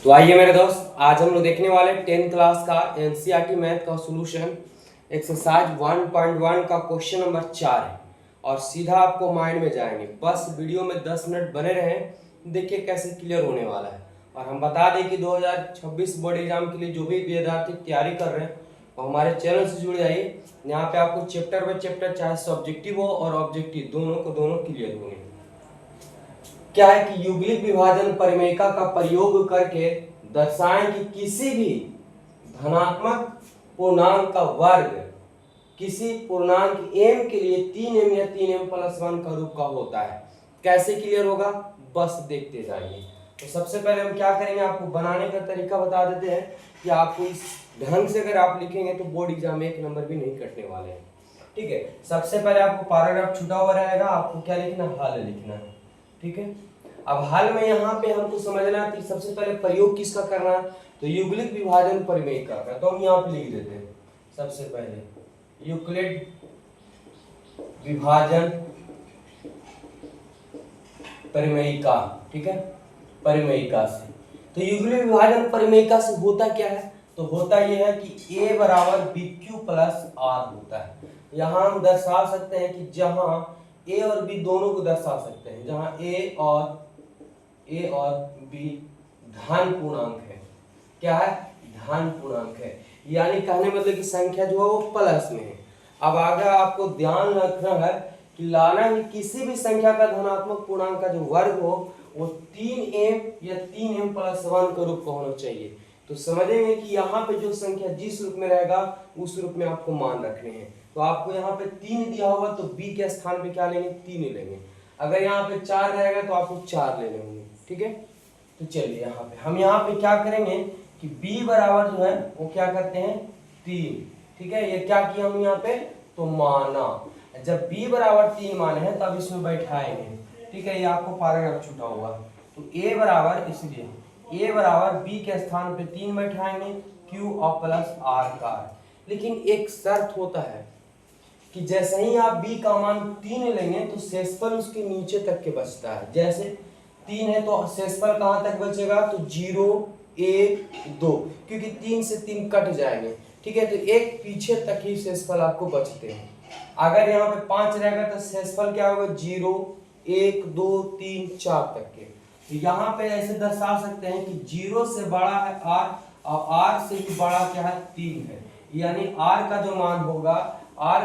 तो आइए मेरे दोस्त, आज हम लोग देखने वाले 10th क्लास का एनसीईआरटी मैथ का सॉल्यूशन एक्सरसाइज 1.1 का क्वेश्चन नंबर 4 है और सीधा आपको माइंड में जाएंगे। बस वीडियो में 10 मिनट बने रहें, देखिए कैसे क्लियर होने वाला है। और हम बता दें कि 2026 बोर्ड एग्जाम के लिए जो भी विद्यार्थी तैयारी कर रहे हैं वो हमारे चैनल से जुड़ जाइए। यहाँ पे आपको चैप्टर बाय चैप्टर, चाहे सब्जेक्टिव हो और ऑब्जेक्टिव, दोनों क्लियर होंगे। क्या है कि युग्लिक विभाजन परिमेयिका का प्रयोग करके दर्शाएं कि किसी भी धनात्मक पूर्णांक का वर्ग किसी पूर्णांक m के लिए 3m या 3m+1 का रूप का होता है। कैसे क्लियर होगा, बस देखते जाइए। तो सबसे पहले हम क्या करेंगे, आपको बनाने का तरीका बता देते हैं कि आपको इस ढंग से अगर आप लिखेंगे तो बोर्ड एग्जाम में 1 नंबर भी नहीं कटने वाले हैं। ठीक है, सबसे पहले आपको पैराग्राफ छूटा हुआ रहेगा, आपको क्या लिखना, हल लिखना है। ठीक है, अब हल में यहाँ पे हमको समझना है कि सबसे पहले प्रयोग किसका करना है, तो युग्लिक विभाजन परिमेयिका का। तो हम यहाँ पे लिख देते हैं सबसे पहले यूक्लिड विभाजन परिमेयिका। ठीक है, परिमेयिका से। तो युग्लिक विभाजन परिमेयिका से होता क्या है, तो होता यह है कि a बराबर BQ प्लस R होता है। यहाँ हम दर्शा सकते हैं कि जहां a और b दोनों को दर्शा सकते हैं, जहां a और b धन पूर्णांक है। क्या है, धन पूर्णांक है, यानी कहने मतलब कि संख्या जो है वो प्लस में है। अब आगे आपको ध्यान रखना है कि लाना है किसी भी संख्या का धनात्मक पूर्णांक का जो वर्ग हो वो 3m या 3m+1 का रूप का होना चाहिए। तो समझेंगे कि यहाँ पे जो संख्या जिस रूप में रहेगा उस रूप में आपको मान रखने हैं। तो आपको यहाँ पे 3 दिया होगा तो b के स्थान पे क्या लेंगे, 3 ही लेंगे। अगर यहाँ पे 4 रहेगा तो आपको 4 लेने होंगे। ठीक है, तो चलिए यहाँ पे हम यहाँ पे क्या करेंगे कि b बराबर जो है वो क्या करते हैं, 3। ठीक है, ये क्या किया हम यहाँ पे, तो माना। जब b बराबर 3 माने हैं तब इसमें बैठाएंगे। ठीक है, ये आपको पैराग्राफ छूटा हुआ। तो a बराबर, इसलिए a बराबर b के स्थान पे 3 बैठाएंगे, q और प्लस r का। लेकिन एक शर्त होता है कि जैसे ही आप b का मान 3 लेंगे तो शेषफल उसके नीचे तक के बचता है। जैसे 3 है तो शेषफल कहां तक बचेगा, तो 0 1 2, क्योंकि 3 से 3 कट जाएंगे। ठीक है, तो एक पीछे तक ही शेषफल आपको बचते हैं। अगर यहाँ पे 5 रहेगा तो शेषफल क्या होगा, 0 1 2 3 4 तक के। तो यहाँ पे ऐसे दर्शा सकते हैं कि 0 से बड़ा है r और r से भी बड़ा क्या है, 3 है। यानी r का जो मान होगा, और r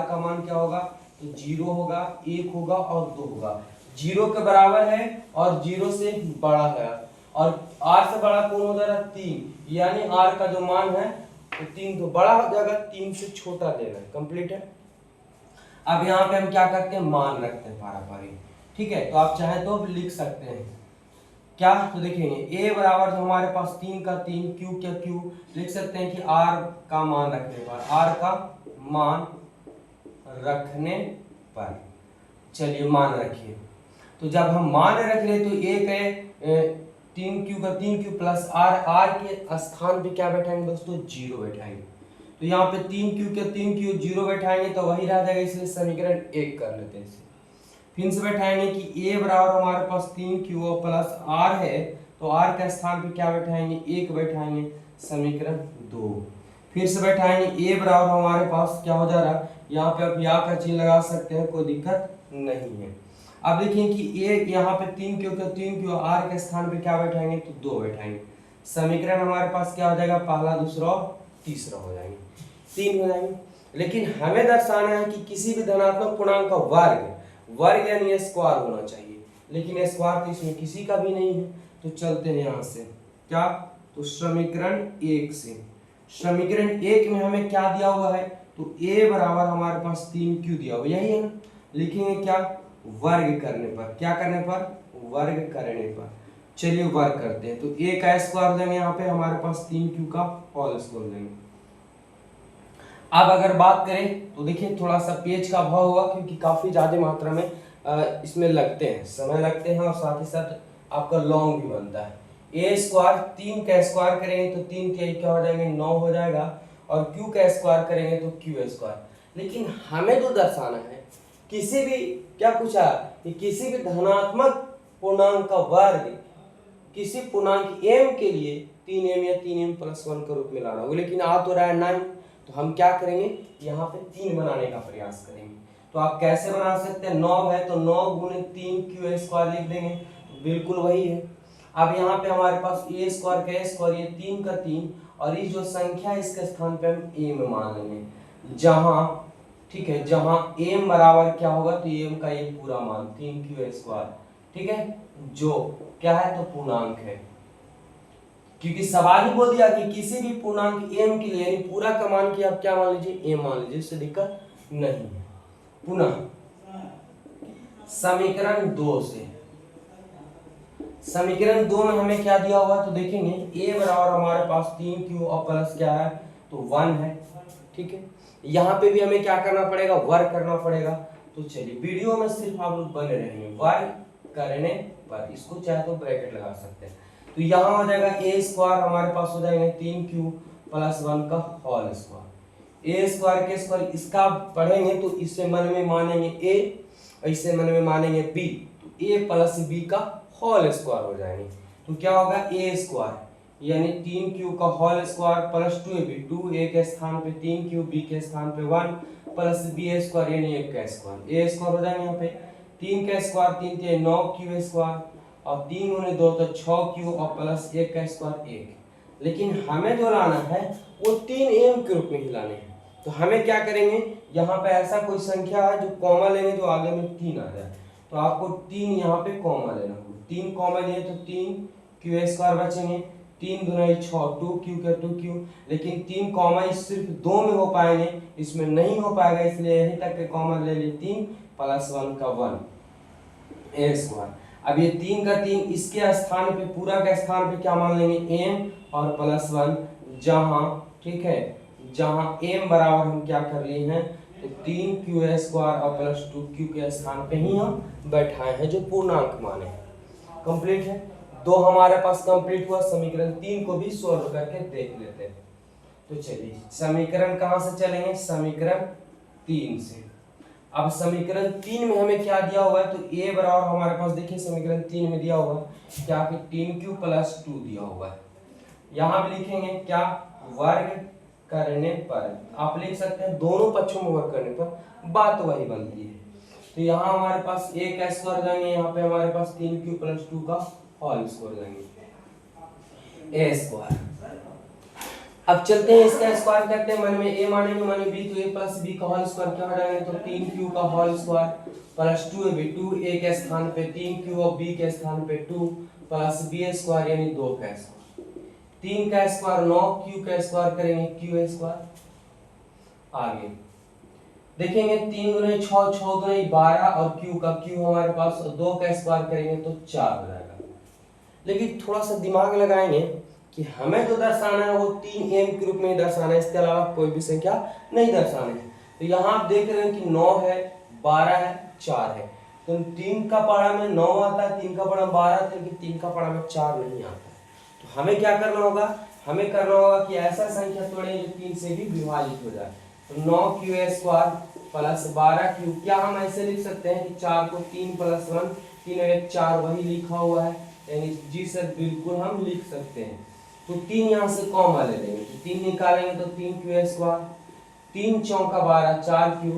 का मान क्या होगा, तो 0 होगा, 1 होगा और 2 होगा। 0 के बराबर है और 0 से बड़ा है, और r से बड़ा कौन हो जाएगा, 3। यानी r का जो मान है तो 3 तो बड़ा हो जाएगा, 3 से छोटा लेना है। कंप्लीट है। अब यहाँ पे हम क्या करते हैं, मान रखते हैं पारापारी। ठीक है, तो आप चाहे तो लिख सकते हैं क्या, तो देखेंगे a बराबर जो हमारे पास 3 का 3, q क्या q, लिख सकते हैं कि r का मान रखने पर, r का मान रखने पर, चलिए मान रखिए। तो जब हम मान रख ले तो एक है 3q का 3q प्लस r के स्थान पे क्या बैठाएंगे दोस्तों, 0 बैठाएंगे। तो यहाँ पे 3q के 3q 0 बैठाएंगे तो वही रह जाएगा, इसलिए समीकरण 1 कर लेते हैं। फिर से बैठाएंगे कि a बराबर हमारे पास 3q प्लस r है, तो r के स्थान पे क्या बैठाएंगे, 1 बैठाएंगे, समीकरण 2। फिर से बैठाएंगे a बराबर हमारे पास क्या हो जा रहा है, यहाँ पे आप या का चिन्ह लगा सकते हैं, कोई दिक्कत नहीं है। अब देखिए कि a यहाँ पे 3q का 3q, r के स्थान पे क्या बैठाएंगे, तो 2 बैठाएंगे। समीकरण हमारे पास क्या हो जाएगा, पहला दूसरा और तीसरा हो जाएंगे, 3 हो जाएंगे। लेकिन हमें दर्शाना है कि किसी भी धनात्मक पूर्णांक का वर्ग यानी स्क्वायर होना चाहिए, लेकिन स्क्वायर तो इसमें किसी का भी नहीं है। तो चलते हैं यहाँ से क्या, तो समीकरण 1 से। समीकरण 1 में हमें क्या दिया हुआ है, तो a बराबर हमारे पास 3q दिया हुआ, यही है ना। लिखेंगे क्या, वर्ग करने पर, क्या करने पर, वर्ग करने पर। चलिए वर्ग करते हैं, तो a का स्क्वायर देंगे, यहाँ पे हमारे पास 3q का होल स्क्वायर देंगे। अब अगर बात करें तो देखिए थोड़ा सा पेज का अभाव होगा, क्योंकि काफी ज्यादा मात्रा में इसमें लगते हैं, समय लगते हैं, और साथ ही साथ आपका लॉन्ग भी बनता है। a स्क्वायर 3 का स्क्वायर करेंगे तो 3 के क्या हो जाएंगे, 9 हो जाएगा, और q का स्क्वायर करेंगे तो q स्क्वायर। लेकिन हमें जो दर्शाना है, किसी भी क्या पूछा कि किसी भी धनात्मक पूर्णांक का वर्ग किसी पूर्णांक m के लिए 3m या 3m प्लस 1 का रूप में लाना होगा, लेकिन आ तो रहा है 9, तो हम क्या करेंगे यहाँ पे 3 बनाने का प्रयास करेंगे। तो आप कैसे बना सकते हैं, 9 है तो 9 गुणे 3 क्यू स्क्वायर लिख देंगे, तो बिल्कुल वही है। अब यहाँ पे हमारे पास ए स्क्वायर का स्क्वायर, ये 3 का 3, और ये जो संख्या है इसके स्थान पे हम m मान लेंगे, जहां ठीक है जहां m बराबर क्या होगा, तो m का ये पूरा मान 3 क्यू स्क्वायर, ठीक है, जो क्या है तो पूर्णांक है, क्योंकि सवाल ही बोल दिया कि किसी भी पूर्णांक m के लिए यानी पूरा का मान की आप क्या मान लीजिए m मान लीजिए, इससे दिक्कत नहीं है। पुनः समीकरण 2 से, समीकरण 2 में हमें क्या दिया हुआ तो देखेंगे a बराबर हमारे पास 3q और प्लस क्या है तो 1 है, ठीक है। यहाँ पे भी हमें क्या करना पड़ेगा, वर्क करना पड़ेगा। तो चलिए वीडियो में सिर्फ आप लोग बने रहेंगे, वर्क करने पर इसको चाहे तो ब्रैकेट लगा सकते हैं। तो यहाँ हो जाएगा a स्क्वायर हमारे पास हो जाएंगे 3q प्लस 1 का होल स्क्वायर, a स्क्वायर के स्क्वायर, इसका पढ़ेंगे तो इससे मन में मानेंगे a, इससे मन में मानेंगे b, तो a प्लस b का होल स्क्वायर हो जाएंगे। तो क्या होगा a स्क्वायर यानी 3q का whole square plus 2ab, 2a के स्थान पे 3q, b के स्थान पे 1 प्लस b स्क्वायर यानी 1 का स्क्वायर, a स्क्वायर हो जाएंगे यहाँ पे 3 का स्क्वायर 3 के 9q स्क्वायर, और 3 गुने 2 तो 6q और प्लस 1 का स्क्वायर 1। लेकिन हमें जो लाना है वो 3m के रूप में ही लाने हैं। तो हमें क्या करेंगे, यहाँ पे ऐसा कोई संख्या है जो कॉमा लेंगे तो आगे में 3 आ जाए, तो आपको 3 यहाँ पे कॉमा लेना होगा। 3 कॉमा लिए तो 3q स्क्वायर बचेंगे, 3 दूना 6 2q का 2q, लेकिन 3 कॉमा सिर्फ 2 में हो पाएंगे, इसमें नहीं हो पाएगा, इसलिए यहीं तक के कॉमा ले लिए 3 प्लस 1 का 1 a स्क्वायर। अब ये 3 का 3 इसके स्थान पे पूरा का स्थान पे क्या मान लेंगे m और प्लस 1, जहां ठीक है जहां m बराबर हम क्या कर लिए हैं तो 3q स्क्वायर और प्लस 2q के स्थान पे ही हम बैठाए हैं जो पूर्णांक मान है। कंप्लीट है, दो हमारे पास कंप्लीट हुआ। समीकरण 3 को भी सॉल्व करके देख लेते हैं। तो चलिए समीकरण कहां से चलेंगे, समीकरण 3 से। अब समीकरण 3 में हमें क्या दिया हुआ है तो a बराबर हमारे पास देखिए समीकरण 3 में दिया हुआ है क्या कि 3q प्लस 2 दिया हुआ है। यहाँ भी लिखेंगे क्या, वर्ग करने पर, आप लिख सकते हैं दोनों पक्षों में वर्ग करने पर बात वही बनती है। तो यहाँ हमारे पास a का स्क्वायर जाएंगे, यहाँ पे हमारे पास 3q प्लस 2 का होल स्क्वायर जाएंगे a स्क्वायर। अब चलते हैं इसका स्क्वायर करते हैं, मन में a मानेंगे मन में b, तो a प्लस b का होल स्क्वायर क्या हो जाएगा तो 3q का whole square plus 2ab, 2a के स्थान पे 3q और b के स्थान पे 2 प्लस b स्क्वायर यानी 2 का स्क्वायर, 3 का स्क्वायर 9q का स्क्वायर करेंगे q स्क्वायर। आगे देखेंगे 3 गुने 6 6 गुने 12 और q का q हमारे पास 2 का स्क्वायर करेंगे तो 4 हो जाएगा। लेकिन थोड़ा सा दिमाग लगाएंगे कि हमें जो दर्शाना है वो 3m के रूप में दर्शाना है, इसके अलावा कोई भी संख्या नहीं दर्शानी है। तो यहाँ आप देख रहे हैं कि 9 है 12 है 4 है, तो 3 का पढ़ा में 9 आता है, 3 का पढ़ा 12 आता है, लेकिन 3 का पढ़ा में 4 नहीं आता है। तो हमें क्या करना होगा, हमें करना होगा कि ऐसा संख्या तोड़े जो 3 से भी विभाजित हो जाए। तो 9q स्क्वायर प्लस 12q, क्या हम ऐसे लिख सकते हैं कि 4 को 3 प्लस 1 3 और 1 4 वही लिखा हुआ है, यानी जी सर बिल्कुल हम लिख सकते हैं। तो 3 यहाँ से कॉमा ले लेंगे, तो 3 निकालेंगे तो 3q स्क्वायर, 3 चौका 12 4q,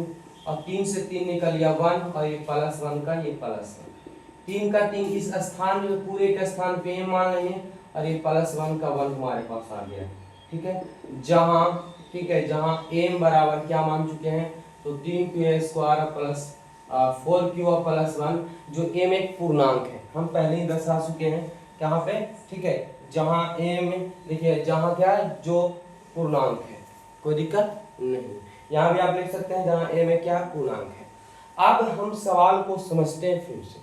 और 3 से 3 निकल गया 1 और ये प्लस 1 का ये प्लस 1, 3 का 3 इस स्थान में पूरे के स्थान पे m मान लेंगे, और ये प्लस 1 का 1 हमारे पास आ गया, ठीक है। जहां ठीक है जहां m बराबर क्या मान चुके हैं तो 3q स्क्वायर प्लस 4q और प्लस 1, जो m एक पूर्णांक है, हम पहले ही दर्शा चुके हैं कहाँ पे, ठीक है जहां m देखिए जहां क्या है जो पूर्णांक है, कोई दिक्कत नहीं। यहाँ भी आप लिख सकते हैं जहां m क्या पूर्णांक है। अब हम सवाल को समझते हैं फिर से।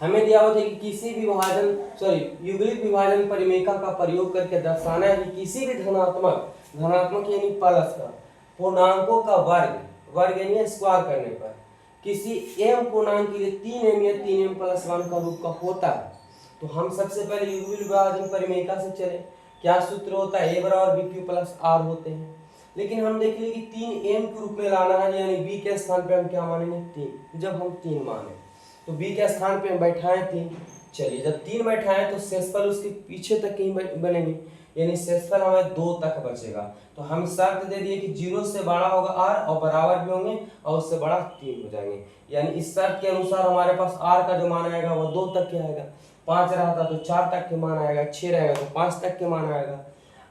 हमें दिया होता है कि किसी भी युग्मिक विभाजन परिमेयका का प्रयोग करके दर्शाना है कि किसी भी धनात्मक यानी प्लस का पूर्णांकों का वर्ग यानी स्क्वायर करने पर किसी m पूर्णांक के लिए 3m या 3m प्लस 1 का रूप का होता है। तो हम सबसे पहले युग्मिक विभाजन परिमेयका से चले, क्या सूत्र होता है, a बराबर bq प्लस r होते हैं। लेकिन हम देख लिए कि 3m के रूप में लाना है, यानी b के स्थान पे हम क्या मानेंगे 3। जब हम 3 माने तो b के स्थान पे हम बैठाएं 3, चलिए जब 3 बैठाएं तो शेषफल उसके पीछे तक कहीं बनेंगे, यानी शेषफल हमें 2 तक बचेगा। तो हम शर्त दे दिए कि 0 से बड़ा होगा r और बराबर भी होंगे और उससे बड़ा 3 हो जाएंगे, यानी इस शर्त के अनुसार हमारे पास r का जो मान आएगा वो 2 तक के आएगा, 5 रहता तो 4 तक के मान आएगा, 6 रहेगा तो 5 तक के मान आएगा।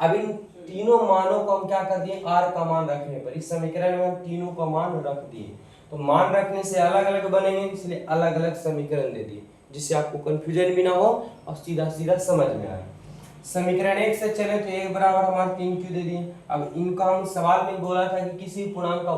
अब इन तीनों मानों को हम क्या कर दिए, r का मान रखने पर इस समीकरण में हम तीनों का मान रख दिए। तो मान रखने से अलग अलग बनेंगे, इसलिए अलग अलग समीकरण दे दिए जिससे आपको कंफ्यूजन भी ना हो और सीधा सीधा समझ में आए। समीकरण 1 से चले तो 1 बराबर हमारे 3q दे दिए। अब इनका हम सवाल में बोला था कि किसी पूर्णांक का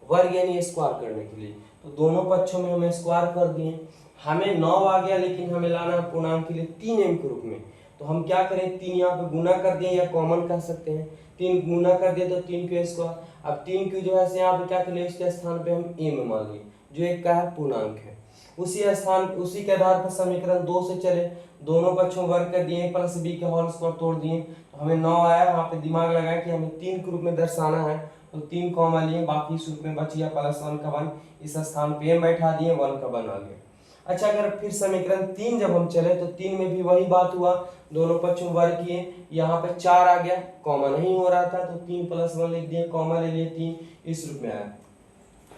वर्ग यानी स्क्वायर करने के लिए, तो दोनों पक्षों में हमें स्क्वायर कर दिए। हमें 9 आ गया, लेकिन हमें लाना है पूर्णांक के लिए 3m के रूप में। तो हम क्या करें, 3 यहाँ पे गुना कर दिए या कॉमन कर सकते हैं, 3 गुना कर दिए तो 3q स्क्वायर। अब 3q जो है यहाँ पे क्या करें, उसके स्थान पे हम a में मान लिए जो एक का है पूर्णांक है। उसी के आधार पर समीकरण 2 से चले, दोनों पक्षों वर्ग कर दिए, प्लस b के होल स्क्वायर तोड़ दिए तो हमें 9 आया। वहाँ पे दिमाग लगाया कि हमें 3 के रूप में दर्शाना है, तो 3 कॉमा लिए, बाकी इस रूप में बच गया प्लस 1 का 1, इस स्थान पे बैठा दिए, 1 का 1 आ गया। अच्छा, अगर फिर समीकरण 3 जब हम चले तो 3 में भी वही बात हुआ, दोनों पक्षों वर्ग किए, यहाँ पे 4 आ गया, कॉमा नहीं हो रहा था तो 3 प्लस 1 लिख दिए, कॉमा ले लिए 3, इस रूप में आया।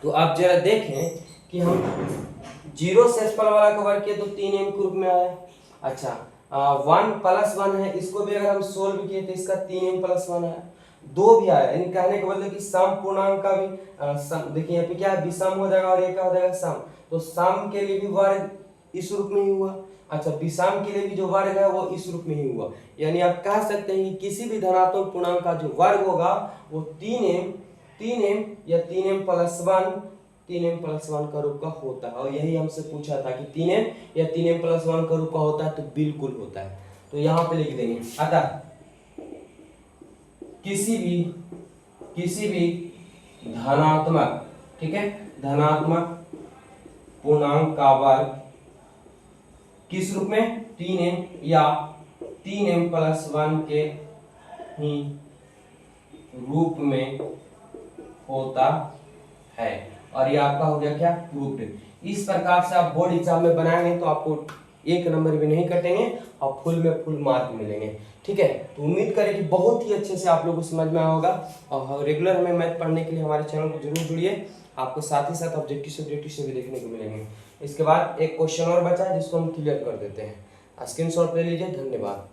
तो आप जरा देखें कि हम 0 शेषफल वाला का वर्ग किए तो 3m के रूप में आया। अच्छा, 1 प्लस 1 है, इसको भी अगर हम सोल्व किए तो इसका 3m प्लस 1 आया, 2 भी आया। यानी कहने का मतलब कि सम पूर्णांक का भी देखिए यहाँ पे क्या है, विषम हो जाएगा और ये क्या हो जाएगा, सम। तो सम के लिए भी वर्ग इस रूप में ही हुआ। अच्छा, विषम के लिए भी जो वर्ग है वो इस रूप में ही हुआ। यानी आप कह सकते हैं कि किसी भी धनात्मक पूर्णांक का जो वर्ग होगा वो 3m या 3m प्लस 1 का रूप का होता है। और यही हमसे पूछा था कि 3m या 3m प्लस 1 का रूप का होता है, तो बिल्कुल होता है। तो यहाँ पे लिख देंगे, अतः किसी भी धनात्मक, ठीक है, धनात्मक पूर्णांक का वर्ग किस रूप में, 3m या 3m प्लस 1 के ही रूप में होता है। और ये आपका हो गया क्या, प्रूफ्ड। इस प्रकार से आप बोर्ड एग्जाम में बनाएंगे तो आपको 1 नंबर भी नहीं कटेंगे और फुल में फुल मार्क मिलेंगे। ठीक है, तो उम्मीद करें कि बहुत ही अच्छे से आप लोगों को समझ में आया होगा। और रेगुलर हमें मैथ पढ़ने के लिए हमारे चैनल को जरूर जुड़िए, आपको साथ ही साथ ऑब्जेक्टिव से भी देखने को मिलेंगे। इसके बाद एक क्वेश्चन और बचा है जिसको हम क्लियर कर देते हैं, स्क्रीनशॉट ले लीजिए। धन्यवाद।